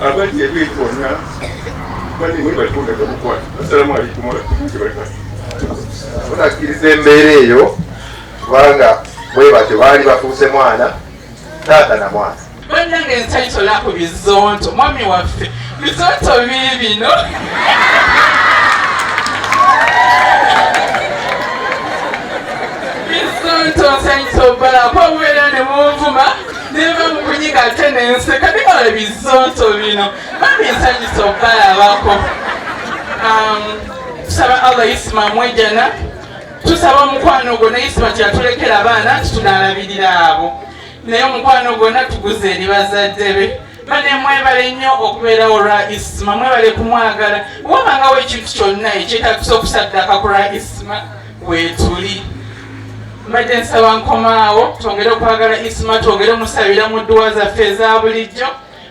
abadde ebikonna bali mwe batunga gamukwata. Assalamu alaikum warahmatullahi wabarakatuh. Tunakkiriza embeera eyo kubanga bwe batyo baali bafuuse mwana taata na mwana. Bannange ensayitola ku bizonto mwami waffe bizonto biri bino bizonto nsayito balako obubeera ne munvuma neva mu kunyiga ate nenseka nimala bizonto bino mami nsayito balabako. Tusaba Allah Isma mwejana tusaba omukwano gwo ne Isma kyatulekera abaana tunalabirira abo naye omukwano gwonna tuguze eri bazadde be. Bane mwebale nnyo okubeera olwa Isma, mwebale kumwagala. Wabangawo ekintu kyonna ekyetagisa okusaddaka ku lwa Isma weetuli. Mbadde nsaba nkomaawo twongere okwagala Isma, twongere omusabira mu dduwa zaffe eza bulijjo.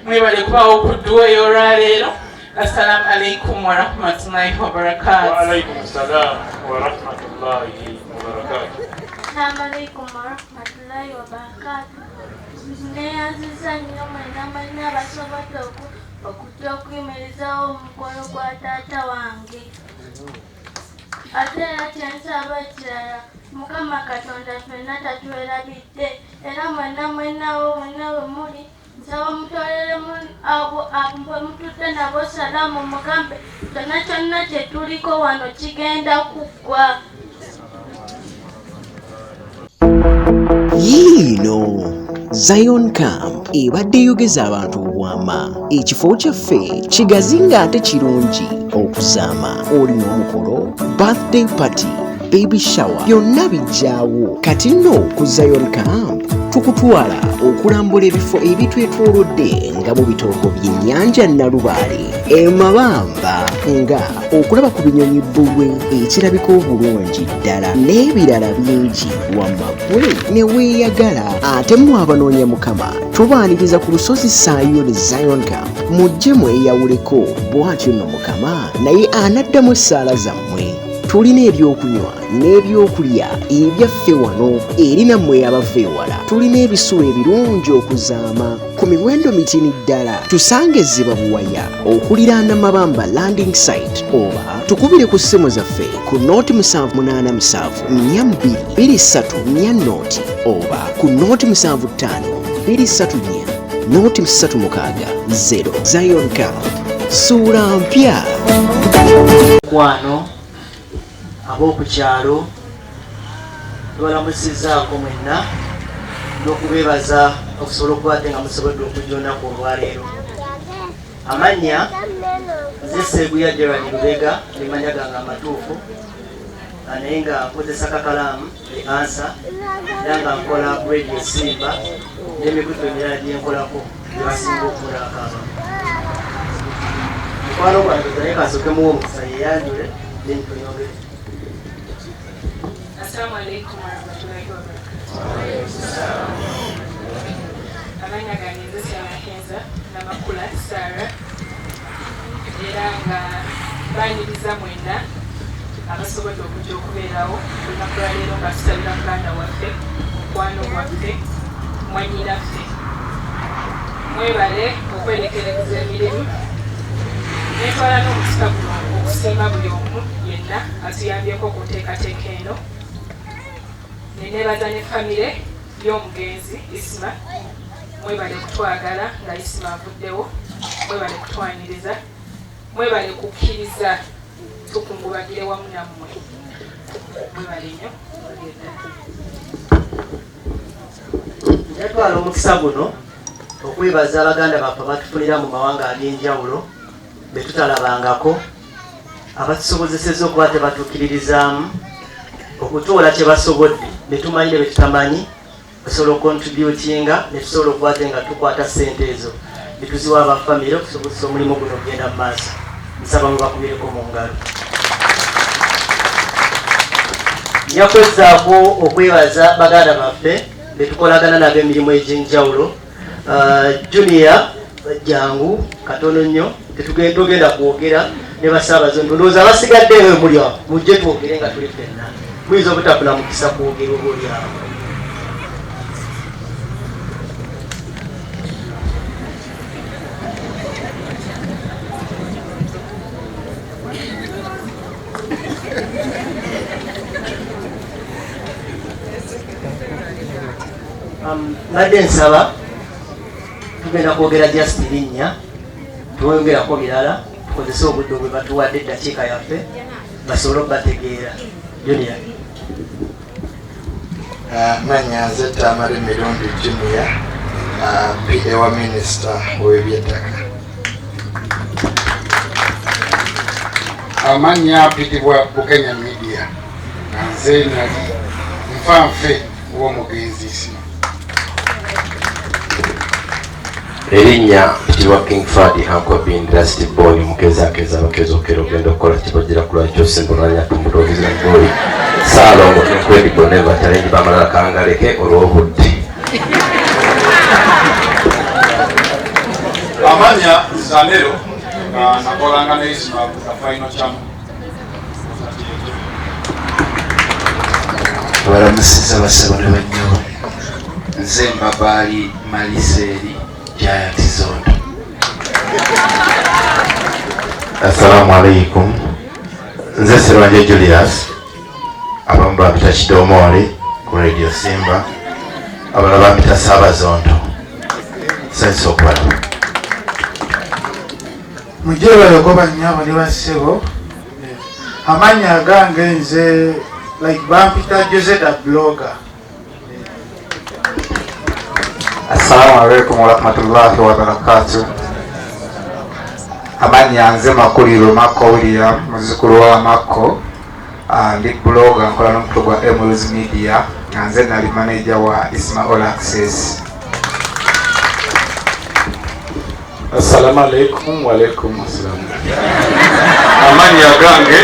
Mwebale kubaawo ku dduwa ey'olwaleero. Assalamu alaikum warahmatullahi wabarakatuh. Wa alaikum assalam warahmatullahi wabarakatuh. Assalamu alaikum warahmatullahi wabarakatuh. Neyanziza nnyo mwena abasobodde okujja okuyimirizawo omukono gwa taata wange. Ate era kyensaba ekirala, Mukama Katonda ffenna tatuwerabidde era mwenna we muli nsaba mutoleremu abo mutudde nabo salaamu mugambe kyonna kye tuliko wano kigenda kuggwa. Yino Zion Camp ebadde yogeza abantu obwama ekifo kyaffe kigazi ng'ate kirungi okuzaama olina omukolo birthday party baby shower byonna bijjaawo kati nno ku Zion Camp tukutwala okulambula ebifo ebitwetoolodde nga mu bitoogo by'ennyanja Nalubaale emabamba nga okulaba ku binyonyi bbulwe ekirabika obulungi ddala n'ebirala bingi wamagwe ne weeyagala ate mu abanoonya Mukama tubaaniriza ku lusozi Sayoni Zion Camp mujje mweyawuleko bw'atyo nno Mukama naye anaddamu essaala zammwe. Tulina ebyokunywa n'ebyokulya ebyaffe wano eri nammwe abava ewala. Tulina ebisulo ebirungi okuzaama ku miwendo mitini ddala. Tusange Ziba Buwaya okuliraana Mabamba landing site oba tukubire ku ssimu zaffe ku nooti 787 42 23 nooti oba ku nooti 75 24 nooti 360. Zion Camp suula mpya. Ab'okukyalo tubalamusizaako mwenna n'okubeebaza okusobola okuba ate nga musobodde okujja olunaku olwaleero. Amannya nze Seeguya Gerald Lubega limanya gange amatuufu naye nga nkozesa kakalaamu ansa era nga nkola Radio Simba n'emikutu emirala gyenkolako gyebasinga okulakaaba. Mukwano gwange naye kasokemu omukisa yeyanjule nenyonyongere. Assalamu alaikum warahmatullahi wabarakatuh. Amanya gange nze Sanahenza Namakula Sara era nga baaniriza mwenna abasobodde okujja okubeerawo olunaku lwaleero nga tusabira muganda waffe mukwano gwaffe mwanyinaffe mwebale okwerekereza emirimu netwala n'omusika guno okusiima buli omu yenna atuyambyeko ku nteekateeka eno. Nenebaza ne famire y'omugenzi Isma mwebale kutwagala nga Isma avuddewo, mwebale kutwaniriza, mwebale kukkiriza tukungubagire wamu nammwe. Mwebale nnyo. Netwala omukisa guno okwebaza abaganda baffe abatufunira mu mawanga ag'enjawulo be tutalabangako abatusobozesezza okuba tebatuukiririzaamu okutoola kye basobodde ne tumanyire be tutamanyi basobola okontributinga ne tusobola okuba te nga tukwata ssente ezo ne tuziwa abafamire okusobozesa omulimu guno okugenda mu maaso. Nsaba mubakubireko mu ngalo. Nja kwezaako okwebaza baganda baffe be tukolagana nabo emirimu egy'enjawulo. Junior jangu katono nnyo tetugenda kwogera ne basaabazondo ndowooza abasigadde ewe muli awo mujje twogere nga tuli ffenna muyinza obutafuna mukisa kwogera oba oli awo. Mbadde nsaba tugenda kwogera just linnya tuwongerako birala tukozese obudde bwe batuwadde eddakiika yaffe basobole okubategeera. Junior. Manya nze Taata Mirundi Junior, PA wa Minisita w'ebyettaka. Amanya apitibwa Bukenya Media. Nze nali nfanfe w'omugenzi Isma. Erinnya pitibwa King Fadi Hankobin Dusty Boy mukezaakeza abakezo okero ogenda okukola kibagira kulwa kyosimbulanya tumutoogeza ngoli Salongo incredible never challenge bamalala kangaleke olw'obudde. Amanya Zanero nakolanga ne Isma final chama. Baramusiza basaba ne bannyo. Nze Mbabaali Maliseri Giant Zondo. Assalamu alaikum. Nze Serwanje Julius. Abamu bampita Kidomoli ku Radio Simba. Abalala bampita Saabazondo. Sense okubalaba. Mujeba yagoba nnyabo ne bassebo. Amanya agange nze like bampita Jose da blogger. Assalamu alaikum wa rahmatullahi wa barakatuh. Amanya nze Makuliro Mako William muzukulu wa Mako, ndi blogger nkola n'omutwe gwa MUSEVENI, nze nali manager wa Isma Olaxes. Assalamu alaikum wa alaikum assalam. Amanya gange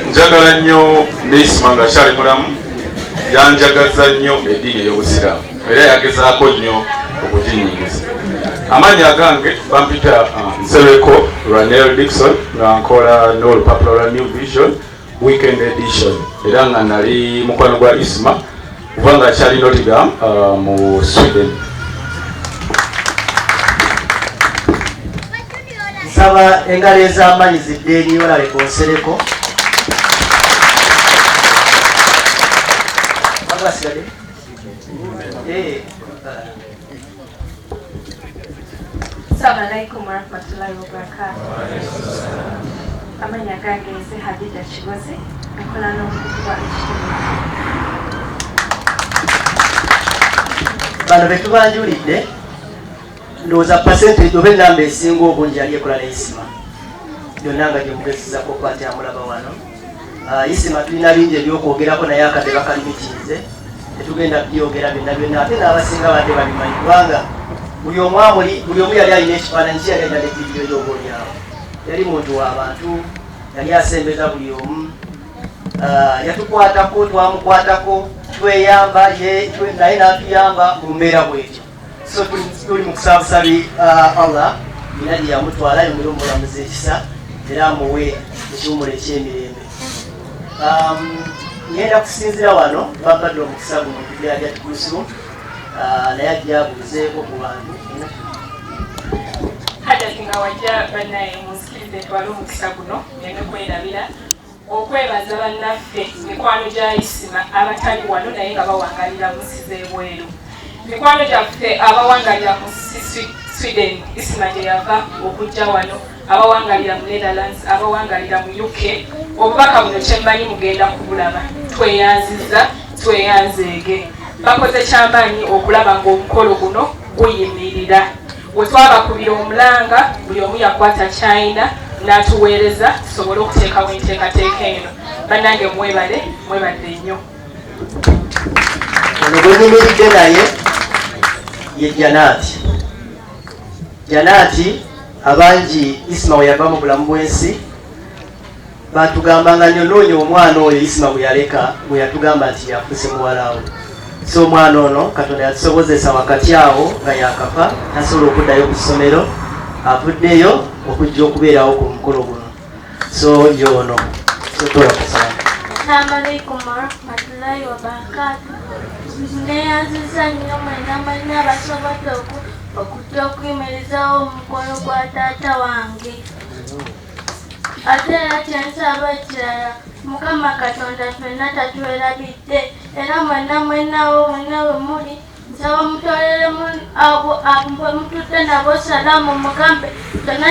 njagala nnyo ne Isma nga kyali mulamu, yanjagaza nnyo eddiini ey'Obusiraamu era yagezaako nnyo okuginyingiza. Amanya gange bampita Nsereko Ranel Dixon nga nkola n'olupapula lwa New Vision Weekend Edition era nga nali mukwano gwa Isma kubanga kyali Nottingham mu Sweden. Nsaba engalo ez'amaanyi zidde eri Olaleko Nsereko. Assalamu alaikum wa rahmatullahi wa barakatuh. Amanya gange nze Hadija Kigozi nkola n'omukutu gwa bano be tubanjulidde ndowooza percentage oba ennamba esinga obungi ali ekola ne Isma byonna nga gyemugezezako kwati amulaba wano. Isma tulina bingi ebyokwogerako naye akadde bakalimikirize tetugenda kubyogera byonna ate n'abasinga badde babimanyi kubanga buli omu yali alina ekifaananyi kye yali alina ne vidiyo y'oboolyawo. Yali muntu w'abantu, yali asembeza buli omu, yatukwatako twamukwatako tweyamba naye n'atuyamba mu mbeera bwetyo. So tuli mu kusaabusabi Allah era gye yamutwala yongere omulamuza ekisa era amuwe ekiwumulo eky'emirembe. Ngenda kusinzira wano bambadde omukisa guno kugera kulusiru naye ajja abuuzeeko ku bantu. Hajati nga wajja bannaye munsikirize twale omukisa guno ngende kwerabira okwebaza bannaffe mikwano gya Isma abatali wano naye nga bawangalira musize ebweru. Mikwano gyaffe abawangalira mu Sweden Isma gye yava okujja wano, abawangalira mu Netherlands, abawangalira mu UK, obubaka buno kyemmanyi mugenda kubulaba. Tweyanziza tweyanzeege. Bakoze kyamaanyi okulaba ng'omukolo guno guyimirira. Bwe twabakubira omulanga buli omu yakwata China n'atuweereza tusobole okuteekawo enteekateeka eno. Bannange mwebale, mwebadde nnyo. Ono gwenyimiridde naye ye Janaati. Janaati abangi Isma we yava mu bulamu bw'ensi batugambanga nnyo noonya omwana oyo Isma bwe yaleka bwe yatugamba nti yafuuse muwala we. So omwana ono Katonda yatusobozesa wakati awo nga yakafa tasobola okuddayo ku ssomero, avuddeyo okujja okubeerawo ku mukolo guno. So y'ono sotola Assalamu alaikum wa rahmatullahi wa barakatuh. Neyanziza nnyo mwena mwena abasobodde okujja okuyimirizawo omukolo gwa taata wange. Ate era kyensaba ekirala, Mukama Katonda ffenna tatuwerabidde era mwenna we muli nsaba mutolelemu abo bwe mutudde nabo salaamu mugambe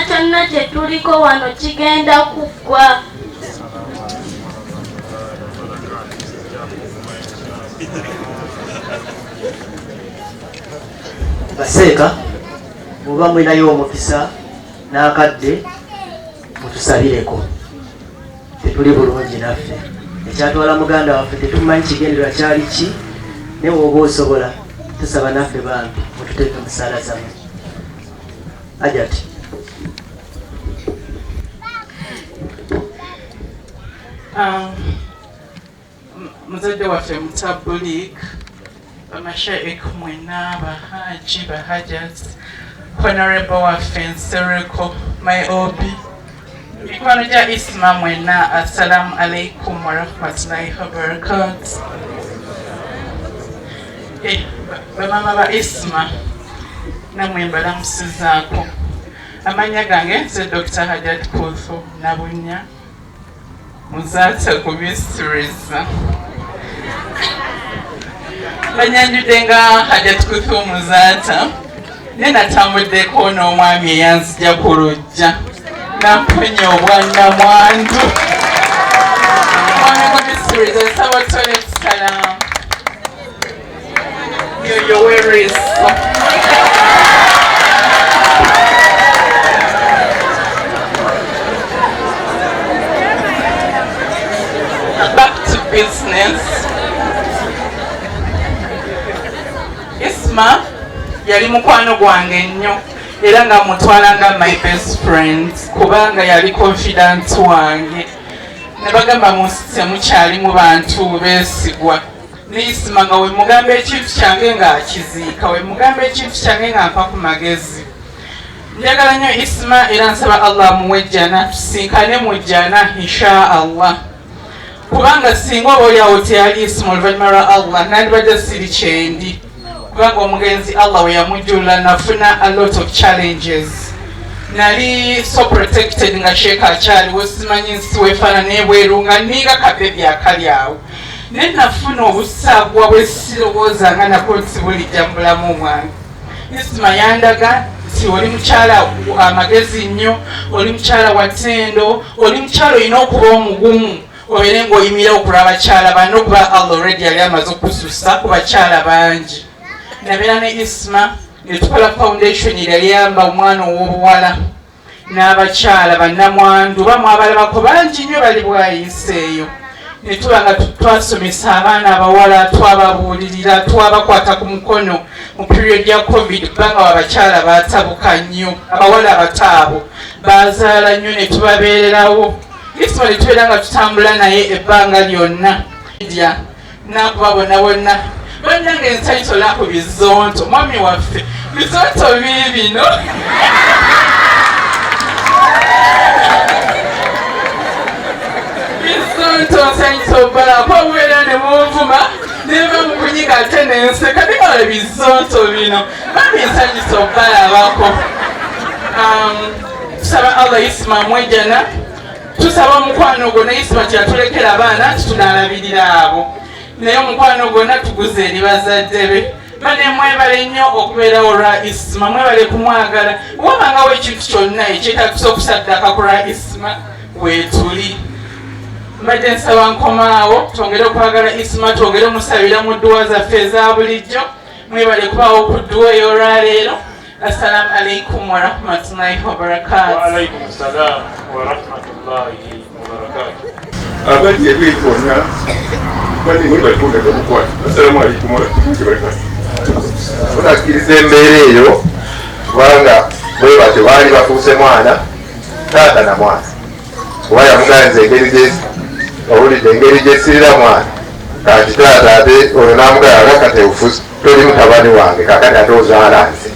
kyonna kye tuliko wano kigenda kuggwa. baseeka oba mwinayo omukisa n'akadde mutusabireko tetuli bulungi naffe ekyatwala muganda waffe tetumanyi kigendera kyali ki naye oba osobola tusaba naffe bambi mututeeke musaala zammwe. Ajati muzadde waffe mutabulik bamashaik mwena bahaji bahajat honorable waffe nsereko my obi mikwano gya Isma mwena assalamu alaikum warahmatullahi wabarakatu. Bamama ba Isma namwe mbalamusizaako. Amanya gange nze Dr. Hajat Kuthu Nabunya muzaata ku mysteries. Banyanjudde nga Hajat Kuthu muzaata ne natambuddeko n'omwami eyanzija ku lujja namponya obwannamwandu. Mwami ku mysteries nsaba otole salaamu. Yo, where is back to business. Isma yali mukwano gwange nnyo era nga mutwala nga my best friend kubanga yali confident wange ne bagamba mukyali mu bantu beesigwa. Isma nga we mugamba ekintu kyange nga akiziika, we mugamba ekintu kyange nga mpa ku magezi. Njagala nnyo Isma era nsaba Allah muwejjana tusinkane mu jjana insha Allah. Kubanga singa oba oliawo teyali Isma oluvannyuma lwa Allah nandibadde siri kyendi. Kubanga omugenzi Allah we yamujjulula nafuna a lot of challenges. Nali so protected nga sheeka akyaliwo simanyi nsi weefaanana ebweru nga ninga kabebi akali awo. Ne nafuna obusaagwa bwe sirowooza nga nako nti bulijja mu bulamu bwange. Isma yandaga nti oli mukyala amagezi nnyo, oli mukyala wa ttendo, oli mukyala olina okuba omugumu obeere ng'oyimira okulwa abakyala banno kuba Allah already yali amaze okususa ku bakyala bangi. Nabeera ne Isma ne tukola foundation yayamba omwana ow'obuwala n'abakyala bannamwandu bamu abalabako bangi nnyo bali bwayiseeyo. Ne tuba nga twasomesa abaana abawala, twababuulirira, twabakwata ku mukono mu period ya COVID kubanga abakyala baatabuka nnyo, abawala abataabo bazaala nnyo ne tubabeererawo. Isma ne tubeera nga tutambula naye ebbanga lyonna nakuba bonna bonna bannange ensayitola ku bizonto. Mwami waffe bizonto biibino nsanyisa obalako obubeera ne munvuma neva mu kunyiga ate nenseka nibala bizonto bino bambi nsanyisa obalabako. Tusaba Allah Isma mwejjana, tusaba omukwano gwonna Isma kyatulekera abaana tunaalabirira abo, naye omukwano gwonna tuguze eri bazadde be. Bane mwebale nnyo okubeera olwa Isma, mwebale kumwagala. Wabangawo ekintu kyonna ekyetagisa okusaddaka ku lwa Isma weetuli. Mbadde nsaba nkomaawo twongere okwagala Isma, twongere omusabira mu dduwa zaffe eza bulijjo. Mwebale kubaawo ku dduwa ey'olwaleero. Assalamu alaikum warahmatullahi wabarakatuh. Wa alaikum assalam warahmatullahi wabarakatuh. Abadde ebiri bonna bali mwebale kundeka omukwano. Assalamu alaikum warahmatullahi wabarakatuh. Onakkiriza embeera eyo kubanga bwe batyo baali bafuuse mwana taata na mwana kuba yamuganza engeri owulidde engeri gyesirira mwana kati taata ate oyo namugala kakati ofuuse toli mutabani wange kakati ate ozaala nze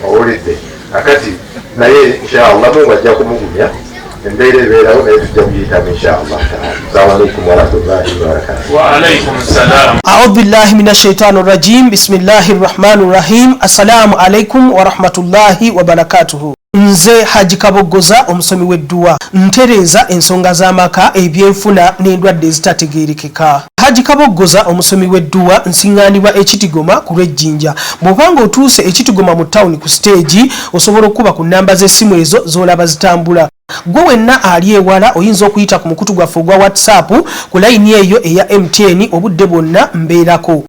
owulidde kakati naye inshallah Mungu ajja kumugumya embeera ebeerawo naye tujja kuyitamu inshallah. Assalamu alaikum warahmatullahi wabarakatuh. Wa alaikum assalam. A'udhu billahi minash shaitani rajim. Bismillahir rahmanir rahim. Assalamu alaikum warahmatullahi wabarakatuh. Nze Haji Kabogoza omusomi w'edduwa ntereeza ensonga z'amaka ebyenfuna n'endwadde ezitategeerekeka. Haji Kaboggoza omusomi w'edduwa nsiŋŋaanibwa ekitigoma ku lw'ejjinja. Bw'obanga otuuse ekitigoma mu ttawuni ku siteegi osobola okuba ku nnamba z'essimu ezo z'olaba zitambula. Gwe wenna ali ewala oyinza okuyita ku mukutu gwaffe ogwa WhatsApp ku layini eyo eya MTN obudde bwonna mbeerako.